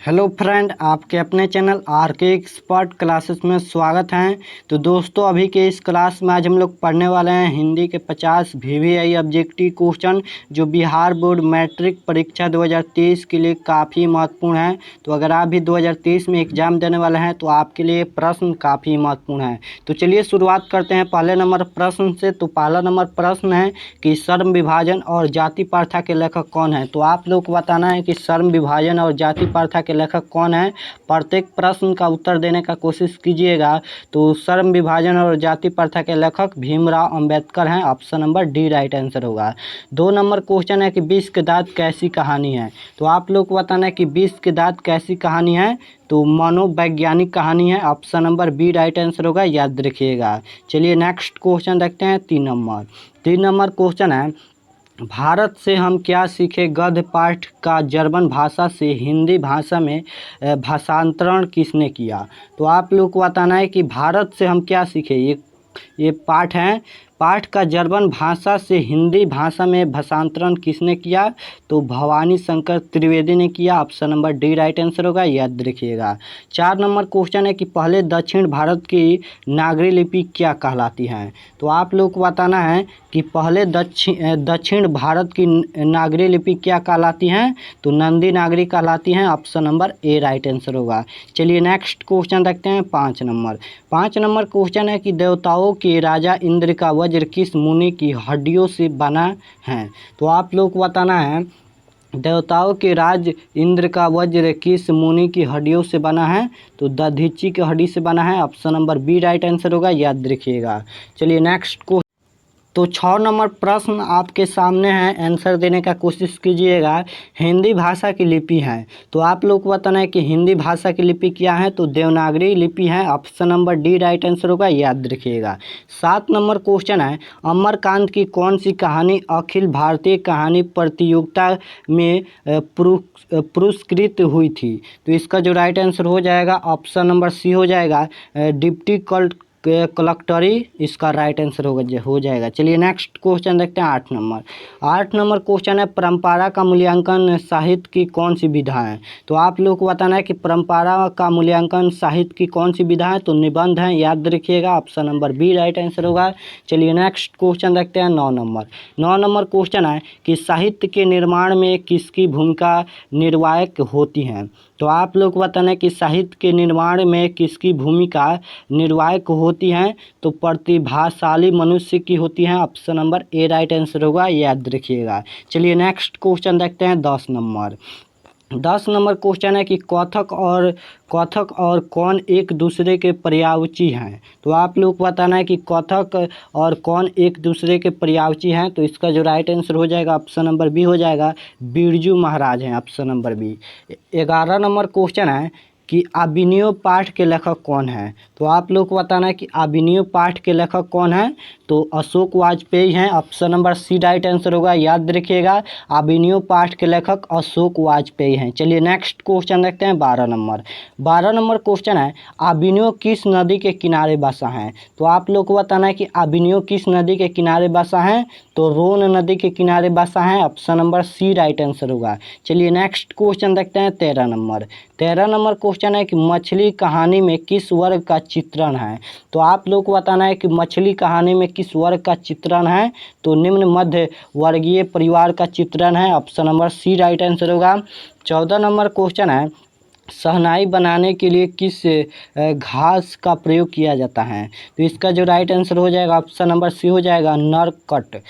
Hello friend, आपके अपने channel are के एक्सपर्ट क्लासेस में स्वागत है। तो दोस्तों, अभी के इस क्लास में आज हम लोग पढ़ने वाले हैं हिंदी के 50 वीवीआई ऑब्जेक्टिव क्वेश्चन जो बिहार बोर्ड मैट्रिक परीक्षा 2023 के लिए काफ़ी महत्वपूर्ण है। तो अगर आप भी 2023 में एग्ज़ाम देने वाले हैं तो आपके लिए प्रश्न काफ़ी महत्वपूर्ण है। तो चलिए शुरुआत करते हैं पहले नंबर प्रश्न से। तो पहला नंबर प्रश्न है कि श्रम विभाजन और जाति प्रथा के लेखक कौन है। तो आप लोग को बताना है कि श्रम विभाजन और जाति प्रथा के लेखक कौन है। प्रत्येक प्रश्न का उत्तर देने का कोशिश कीजिएगा। तो श्रम विभाजन और जाति प्रथा के लेखक भीमराव अंबेडकर हैं। Option number D right answer होगा। 2 नंबर क्वेश्चन है कि विष के दांत कैसी कहानी है। तो आप लोग को बताना है कि विष के दांत कैसी कहानी है। तो मनोवैज्ञानिक कहानी है। Option number B right answer होगा, याद रखिएगा। चलिए नेक्स्ट क्वेश्चन देखते हैं 3 नंबर क्वेश्चन है, भारत से हम क्या सीखे गद्य पाठ का जर्मन भाषा से हिंदी भाषा में भाषांतरण किसने किया। तो आप लोग को बताना है कि भारत से हम क्या सीखे। ये पाठ है। पाठ का जर्मन भाषा से हिंदी भाषा में भाषांतरण किसने किया। तो भवानी शंकर त्रिवेदी ने किया। Option number D right answer होगा, याद रखिएगा। 4 नंबर क्वेश्चन है कि पहले दक्षिण भारत की नागरी लिपि क्या कहलाती है। तो आप लोग को बताना है कि पहले दक्षिण भारत की नागरी लिपि क्या कहलाती हैं। तो नंदी नागरी कहलाती हैं। Option number A right answer होगा। चलिए नेक्स्ट क्वेश्चन देखते हैं 5 नंबर क्वेश्चन है कि देवताओं के राजा इंद्र का वज्र किस मुनि की हड्डियों से बना है। तो आप लोग को बताना है देवताओं के राज इंद्र का वज्र किस मुनि की हड्डियों से बना है। तो दधीची की हड्डी से बना है। Option number B right answer होगा, याद रखिएगा। चलिए नेक्स्ट क्वेश्चन। तो 6 नंबर प्रश्न आपके सामने है, आंसर देने का कोशिश कीजिएगा। हिंदी भाषा की लिपि है। तो आप लोग को बताना है कि हिंदी भाषा की लिपि क्या है। तो देवनागरी लिपि है। Option number D right answer होगा, याद रखिएगा। 7 नंबर क्वेश्चन है, अमरकांत की कौन सी कहानी अखिल भारतीय कहानी प्रतियोगिता में पुरस्कृत हुई थी। तो इसका जो राइट आंसर हो जाएगा ऑप्शन नंबर सी हो जाएगा, डिप्टी कलेक्टरी इसका राइट आंसर हो जाएगा। चलिए नेक्स्ट क्वेश्चन देखते हैं 8 नंबर क्वेश्चन है, परंपरा का मूल्यांकन साहित्य की कौन सी विधा है। तो आप लोग को बताना है कि परंपरा का मूल्यांकन साहित्य की कौन सी विधा है। तो निबंध है, याद रखिएगा। Option number B right answer होगा। चलिए नेक्स्ट क्वेश्चन देखते हैं 9 नंबर क्वेश्चन है कि साहित्य के निर्माण में किसकी भूमिका निर्णायक होती है। तो आप लोग को बताना है कि साहित्य के निर्माण में किसकी भूमिका निर्णायक होती है। तो प्रतिभाशाली मनुष्य की होती है। Option number A right answer होगा, याद रखिएगा। चलिए नेक्स्ट क्वेश्चन देखते हैं 10 नंबर क्वेश्चन है कि कथक और कौन एक दूसरे के पर्यायवाची हैं। तो आप लोग को बताना है कि कथक और कौन एक दूसरे के पर्यायवाची हैं। तो इसका जो राइट आंसर हो जाएगा ऑप्शन नंबर बी हो जाएगा, बिरजू महाराज हैं। Option number B. 11 number question है कि अभिनव पाठ के लेखक कौन है। तो आप लोग को बताना है कि अभिनव पाठ के लेखक कौन है। तो अशोक वाजपेयी हैं। Option number C right answer होगा, याद रखिएगा। अभिनव पाठ के लेखक अशोक वाजपेयी हैं। चलिए नेक्स्ट क्वेश्चन देखते हैं 12 नंबर क्वेश्चन है, अभिनव किस नदी के किनारे बसा है। तो आप लोग को बताना है कि अभिनव किस नदी के किनारे बसा है। तो रोन नदी के किनारे बसा है। Option number C right answer होगा। चलिए नेक्स्ट क्वेश्चन देखते हैं 13 नंबर क्वेश्चन है कि मछली कहानी में किस वर्ग का चित्रण है। तो आप लोग को बताना है कि मछली कहानी में किस वर्ग का चित्रण है। तो निम्न मध्य वर्गीय परिवार का चित्रण है। Option number C right answer होगा। 14 नंबर क्वेश्चन है, शहनाई बनाने के लिए किस घास का प्रयोग किया जाता है। तो इसका जो राइट आंसर हो जाएगा ऑप्शन नंबर सी हो जाएगा, नरकट।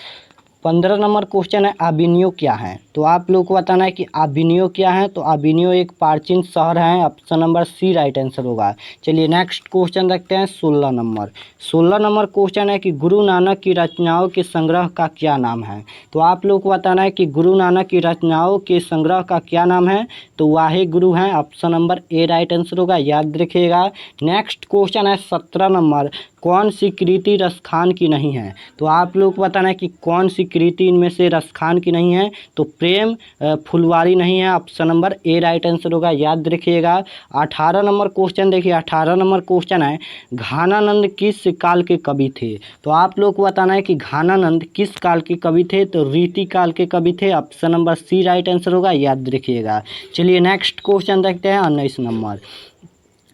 15 नंबर क्वेश्चन है, अभिनव क्या है। तो आप लोग को बताना है कि अभिनव क्या है। तो अभिनव एक प्राचीन शहर है। Option number C right answer होगा। चलिए नेक्स्ट क्वेश्चन देखते हैं 16 नंबर क्वेश्चन है कि गुरु नानक की रचनाओं के संग्रह का क्या नाम है। तो आप लोग को बताना है कि गुरु नानक की रचनाओं के संग्रह का क्या नाम है। तो वाहे गुरु हैं। Option number A right answer होगा, याद रखिएगा। नेक्स्ट क्वेश्चन है 17 नंबर, कौन सी कृति रसखान की नहीं है? तो आप लोग को बताना है कि कौन सी कृति इनमें से रसखान की नहीं है। तो प्रेम फुलवारी नहीं है, option number A right answer होगा, याद रखिएगा। 18 नंबर क्वेश्चन देखिए, 18 नंबर क्वेश्चन है घानानंद किस काल के कवि थे? तो आप लोग को बताना है कि घानानंद किस काल के कवि थे? तो रीति काल के कवि थे, option number C right answer होगा, याद रखिएगा। चलिए नेक्स्ट क्वेश्चन देखते हैं 19 नंबर।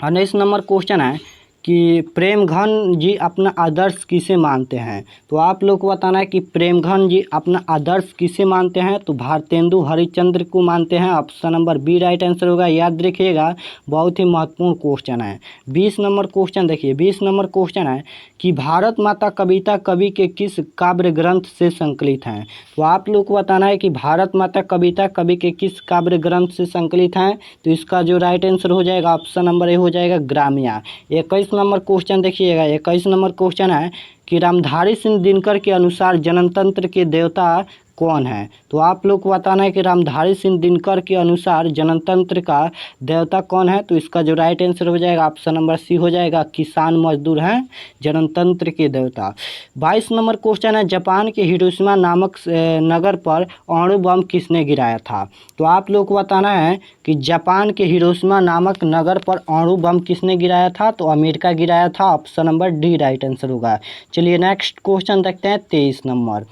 19 नंबर क्वेश्चन है कि प्रेमघन जी अपना आदर्श किसे मानते हैं? तो आप लोग को बताना है कि प्रेमघन जी अपना आदर्श किसे मानते हैं? तो भारतेंदु हरिश्चंद्र को मानते हैं, option number B right answer होगा, याद रखिएगा। बहुत ही महत्वपूर्ण क्वेश्चन है। 20 नंबर क्वेश्चन देखिए, 20 नंबर क्वेश्चन है कि भारत माता कविता कवि के किस काव्य ग्रंथ से संकलित हैं? तो आप लोग को बताना है कि भारत माता कविता कवि के किस काव्य ग्रंथ से संकलित हैं? तो इसका जो राइट आंसर हो जाएगा ऑप्शन नंबर ए हो जाएगा, ग्राम्या। 21 नंबर क्वेश्चन देखिएगा, 21 नंबर क्वेश्चन है कि रामधारी सिंह दिनकर के अनुसार जनतंत्र के देवता कौन है? तो आप लोग को बताना है कि रामधारी सिंह दिनकर के अनुसार जनतंत्र का देवता कौन है? तो इसका जो राइट आंसर हो जाएगा ऑप्शन नंबर सी हो जाएगा, किसान मजदूर हैं जनतंत्र के देवता। 22 नंबर क्वेश्चन है जापान के हिरोशिमा नामक नगर पर अणु बम किसने गिराया था? तो आप लोग को बताना है कि जापान के हिरोशिमा नामक नगर पर अणु बम किसने गिराया था? तो अमेरिका गिराया था, option number D right answer होगा। चलिए नेक्स्ट क्वेश्चन देखते हैं 23 नंबर।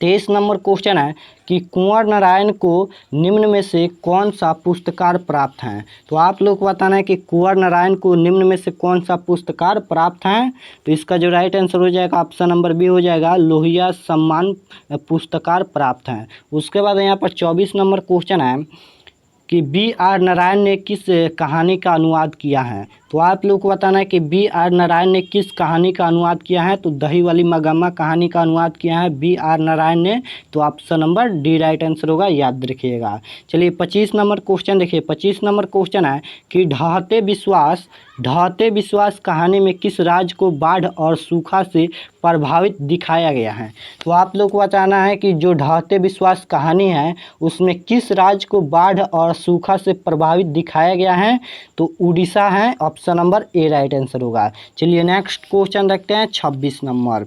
23 नंबर क्वेश्चन है कि कुंवर नारायण को निम्न में से कौन सा पुरस्कार प्राप्त है? तो आप लोग को बताना है कि कुंवर नारायण को निम्न में से कौन सा पुरस्कार प्राप्त है? तो इसका जो राइट आंसर हो जाएगा ऑप्शन नंबर बी हो जाएगा, लोहिया सम्मान पुरस्कार प्राप्त है। उसके बाद यहाँ पर 24 नंबर क्वेश्चन है कि बी आर नारायण ने किस कहानी का अनुवाद किया है? तो आप लोग को बताना है कि बी आर नारायण ने किस कहानी का अनुवाद किया है? तो दही वाली मगम्मा कहानी का अनुवाद किया है बी आर नारायण ने, तो option number D right answer होगा, याद रखिएगा। चलिए 25 नंबर क्वेश्चन देखिए, 25 नंबर क्वेश्चन है कि ढहते विश्वास कहानी में किस राज्य को बाढ़ और सूखा से प्रभावित दिखाया गया है? तो आप लोग को बताना है कि जो ढहते विश्वास कहानी है उसमें किस राज्य को बाढ़ और सूखा से प्रभावित दिखाया गया है? तो उड़ीसा है, option number A right answer होगा। चलिए नेक्स्ट क्वेश्चन रखते हैं 26 नंबर।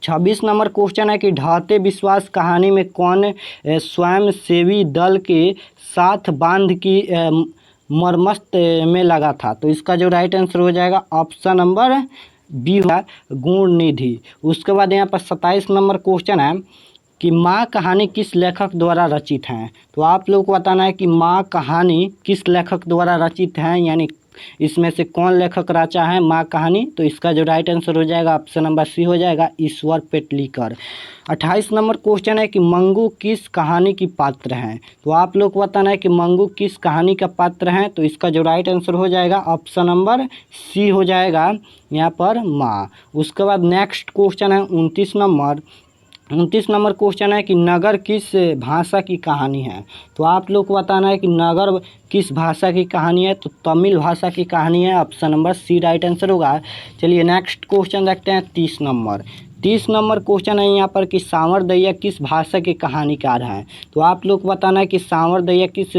26 नंबर क्वेश्चन है कि ढहते विश्वास कहानी में कौन स्वयंसेवी दल के साथ बांध की मरम्मत में लगा था? तो इसका जो राइट आंसर हो जाएगा ऑप्शन नंबर बी होगा, गुणनिधि। उसके बाद यहाँ पर 27 नंबर क्वेश्चन है कि माँ कहानी किस लेखक द्वारा रचित हैं? तो आप लोग को बताना है कि माँ कहानी किस लेखक द्वारा रचित हैं, यानी इसमें से कौन लेखक रचा है माँ कहानी? तो इसका जो राइट आंसर हो जाएगा ऑप्शन नंबर सी हो जाएगा, ईश्वर पेटलीकर। 28 नंबर क्वेश्चन है कि मंगू किस कहानी की पात्र हैं? तो आप लोग को बताना है कि मंगू किस कहानी का पात्र हैं? तो इसका जो राइट आंसर हो जाएगा ऑप्शन नंबर सी हो जाएगा यहाँ पर माँ। उसके बाद नेक्स्ट क्वेश्चन है 29 नंबर। 29 नंबर क्वेश्चन है कि नगर किस भाषा की कहानी है? तो आप लोग को बताना है कि नगर किस भाषा की कहानी है? तो तमिल भाषा की कहानी है, option number C right answer होगा। चलिए नेक्स्ट क्वेश्चन रखते हैं 30 नंबर। 30 नंबर क्वेश्चन है यहाँ पर कि सांवर दैया किस भाषा के कहानीकार हैं? तो आप लोग को बताना है कि सांवर दैया किस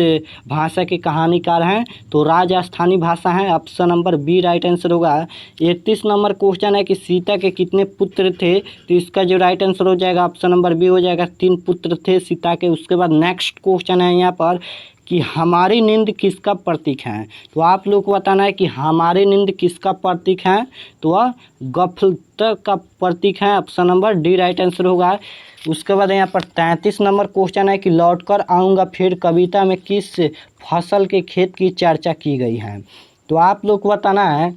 भाषा के कहानीकार हैं? तो राजस्थानी भाषा है, option number B right answer होगा। 31 नंबर क्वेश्चन है कि सीता के कितने पुत्र थे? तो इसका जो राइट आंसर हो जाएगा ऑप्शन नंबर बी हो जाएगा, 3 पुत्र थे सीता के। उसके बाद नेक्स्ट क्वेश्चन है यहाँ पर कि हमारी नींद किसका प्रतीक है? तो आप लोग को बताना है कि हमारी नींद किसका प्रतीक है? तो वह गफलत का प्रतीक है, option number D right answer होगा। उसके बाद यहाँ पर 33 नंबर क्वेश्चन है कि लौटकर आऊँगा फिर कविता में किस फसल के खेत की चर्चा की गई है? तो आप लोग को बताना है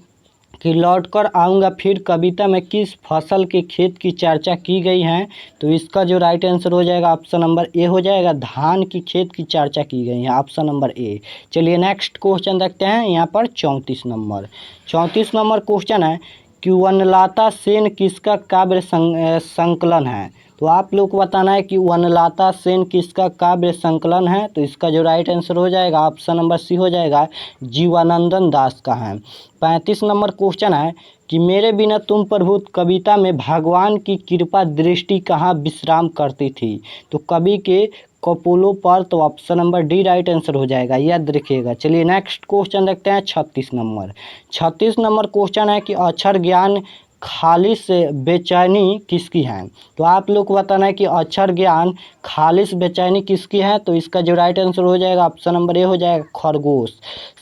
कि लौटकर आऊँगा फिर कविता में किस फसल के खेत की चर्चा की गई है? तो इसका जो राइट आंसर हो जाएगा ऑप्शन नंबर ए हो जाएगा, धान की खेत की चर्चा की गई है, ऑप्शन नंबर ए। चलिए नेक्स्ट क्वेश्चन देखते हैं यहाँ पर 34 नंबर। 34 नंबर क्वेश्चन है कि वनलता सेन किसका काव्य संकलन है? तो आप लोग को बताना है कि वनलता सेन किसका काव्य संकलन है? तो इसका जो राइट आंसर हो जाएगा ऑप्शन नंबर सी हो जाएगा, जीवानंदन दास का है। 35 नंबर क्वेश्चन है कि मेरे बिना तुम प्रभु कविता में भगवान की कृपा दृष्टि कहाँ विश्राम करती थी? तो कवि के कपोलों पर, तो option number D right answer हो जाएगा, याद रखिएगा। चलिए नेक्स्ट क्वेश्चन देखते हैं 36 नंबर। 36 नंबर क्वेश्चन है कि अक्षर ज्ञान खालिश बेचैनी किसकी है? तो आप लोग को बताना है कि अक्षर ज्ञान खालिश बेचैनी किसकी है? तो इसका जो राइट आंसर हो जाएगा ऑप्शन नंबर ए हो जाएगा, खरगोश।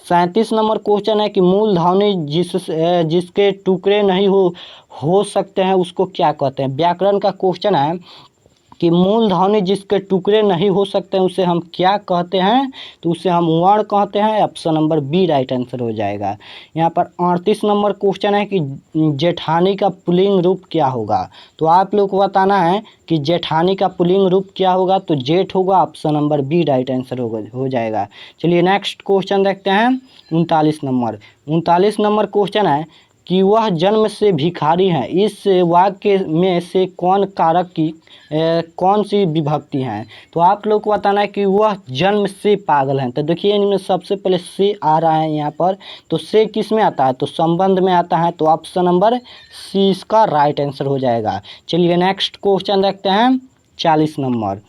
37 नंबर क्वेश्चन है कि मूल ध्वनि जिसके टुकड़े नहीं हो सकते हैं उसको क्या कहते हैं? व्याकरण का क्वेश्चन है कि मूल ध्वनि जिसके टुकड़े नहीं हो सकते हैं उसे हम क्या कहते हैं? तो उसे हम वर्ण कहते हैं। Option number B right answer हो जाएगा। यहाँ पर 38 नंबर क्वेश्चन है कि जेठानी का पुल्लिंग रूप क्या होगा? तो आप लोग को बताना है कि जेठानी का पुल्लिंग रूप क्या होगा? तो जेठ होगा। Option number B right answer हो जाएगा। चलिए नेक्स्ट क्वेश्चन देखते हैं 39 नंबर। 39 नंबर क्वेश्चन है कि वह जन्म से भिखारी हैं। इस वाक्य में से कौन कारक की कौन सी विभक्ति है? तो आप लोग को बताना है कि वह जन्म से पागल हैं। तो देखिए इनमें सबसे पहले से आ रहा है यहाँ पर, तो से किस में आता है? तो संबंध में आता है। तो ऑप्शन नंबर सी इसका राइट आंसर हो जाएगा। चलिए नेक्स्ट क्वेश्चन देखते हैं 40 नंबर।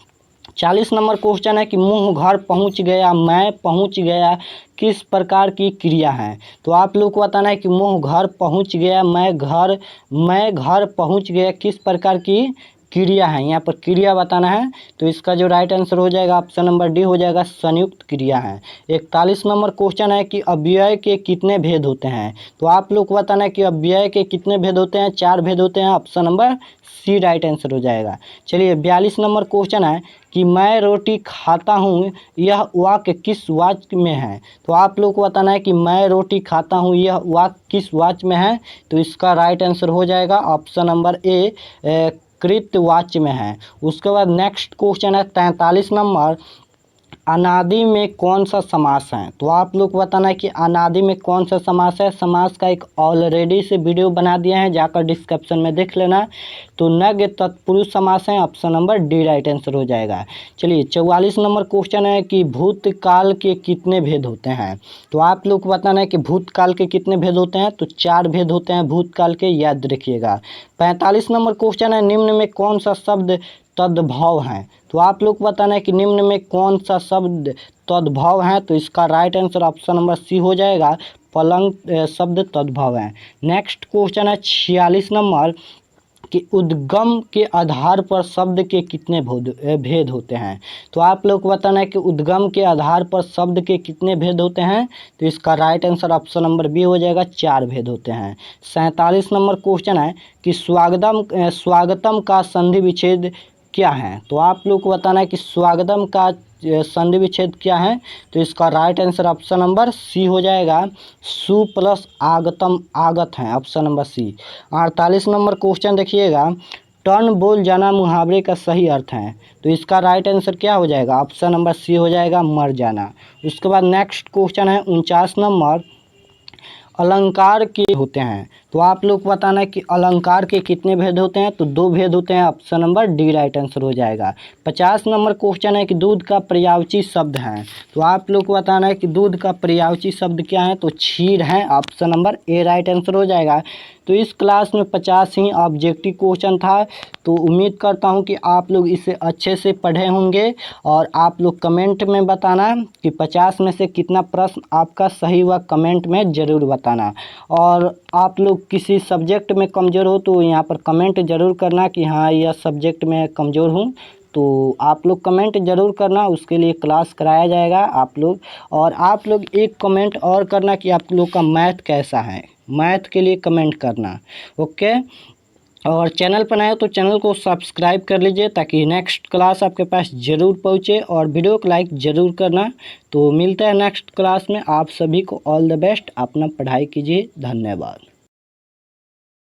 40 नंबर क्वेश्चन है कि मुँह घर पहुँच गया, मैं पहुँच गया, किस प्रकार की क्रिया है? तो आप लोग को बताना है कि मुँह घर पहुँच गया, मैं घर पहुँच गया, किस प्रकार की क्रिया है? यहाँ पर क्रिया बताना है। तो इसका जो राइट आंसर हो जाएगा ऑप्शन नंबर डी हो जाएगा, संयुक्त क्रिया है। 41 नंबर क्वेश्चन है कि अव्यय के कितने भेद होते हैं? तो आप लोग को बताना है कि अव्यय के कितने भेद होते हैं? 4 भेद होते हैं। Option number C right answer हो जाएगा। चलिए 42 नंबर क्वेश्चन है कि मैं रोटी खाता हूँ, यह वाक्य किस वाक्य में है? तो आप लोग को बताना है कि मैं रोटी खाता हूँ, यह वाक्य किस वाक्य में है? तो इसका राइट आंसर हो जाएगा ऑप्शन नंबर ए कृतवाच्य में है। उसके बाद नेक्स्ट क्वेश्चन है 43 नंबर, अनादि में कौन सा समास है? तो आप लोग को बताना है कि अनादि में कौन सा समास है। समास का एक ऑलरेडी से वीडियो बना दिया है, जाकर डिस्क्रिप्शन में देख लेना। तो नग्न तत्पुरुष समास है। Option number D right answer हो जाएगा। चलिए 44 नंबर क्वेश्चन है कि भूतकाल के कितने भेद होते हैं? तो आप लोग को बताना है कि भूतकाल के कितने भेद होते हैं? तो 4 भेद होते हैं भूतकाल के, याद रखिएगा। 45 नंबर क्वेश्चन है, निम्न में कौन सा शब्द तद्भव है? तो आप लोग को बताना है कि निम्न में कौन सा शब्द तद्भव है? तो इसका right answer option number C हो जाएगा, पलंग शब्द तद्भव है। नेक्स्ट क्वेश्चन है 46 नंबर कि उद्गम के आधार पर शब्द के कितने भेद होते हैं? तो आप लोग को बताना है कि उद्गम के आधार पर शब्द के कितने भेद होते हैं? तो इसका right answer option number B हो जाएगा, 4 भेद होते हैं। 47 नंबर क्वेश्चन है कि स्वागतम का संधि विच्छेद क्या है? तो आप लोग को बताना है कि स्वागतम का संधि विच्छेद क्या है? तो इसका right answer option number C हो जाएगा, सु प्लस आगतम आगत है। Option number C. 48 number question देखिएगा, टर्न बोल जाना मुहावरे का सही अर्थ है। तो इसका राइट आंसर क्या हो जाएगा? ऑप्शन नंबर सी हो जाएगा, मर जाना। उसके बाद नेक्स्ट क्वेश्चन है 49 नंबर, अलंकार के होते हैं। तो आप लोग को बताना है कि अलंकार के कितने भेद होते हैं? तो 2 भेद होते हैं। Option number D right answer हो जाएगा। 50 नंबर क्वेश्चन है कि दूध का पर्यायवाची शब्द है। तो आप लोग को बताना है कि दूध का पर्यायवाची शब्द क्या है? तो क्षीर है। Option number A right answer हो जाएगा। तो इस क्लास में 50 ही ऑब्जेक्टिव क्वेश्चन था। तो उम्मीद करता हूं कि आप लोग इसे अच्छे से पढ़े होंगे और आप लोग कमेंट में बताना कि 50 में से कितना प्रश्न आपका सही हुआ, कमेंट में ज़रूर बताना। और आप लोग किसी सब्जेक्ट में कमज़ोर हो तो यहाँ पर कमेंट ज़रूर करना कि हाँ यह सब्जेक्ट में कमज़ोर हूँ। तो आप लोग कमेंट ज़रूर करना, उसके लिए क्लास कराया जाएगा आप लोग। और आप लोग एक कमेंट और करना कि आप लोग का मैथ कैसा है, मैथ के लिए कमेंट करना। ओके, और चैनल पर नए हो तो चैनल को सब्सक्राइब कर लीजिए ताकि नेक्स्ट क्लास आपके पास ज़रूर पहुँचे, और वीडियो को लाइक ज़रूर करना। तो मिलता है नेक्स्ट क्लास में। आप सभी को ऑल द बेस्ट, अपना पढ़ाई कीजिए। धन्यवाद।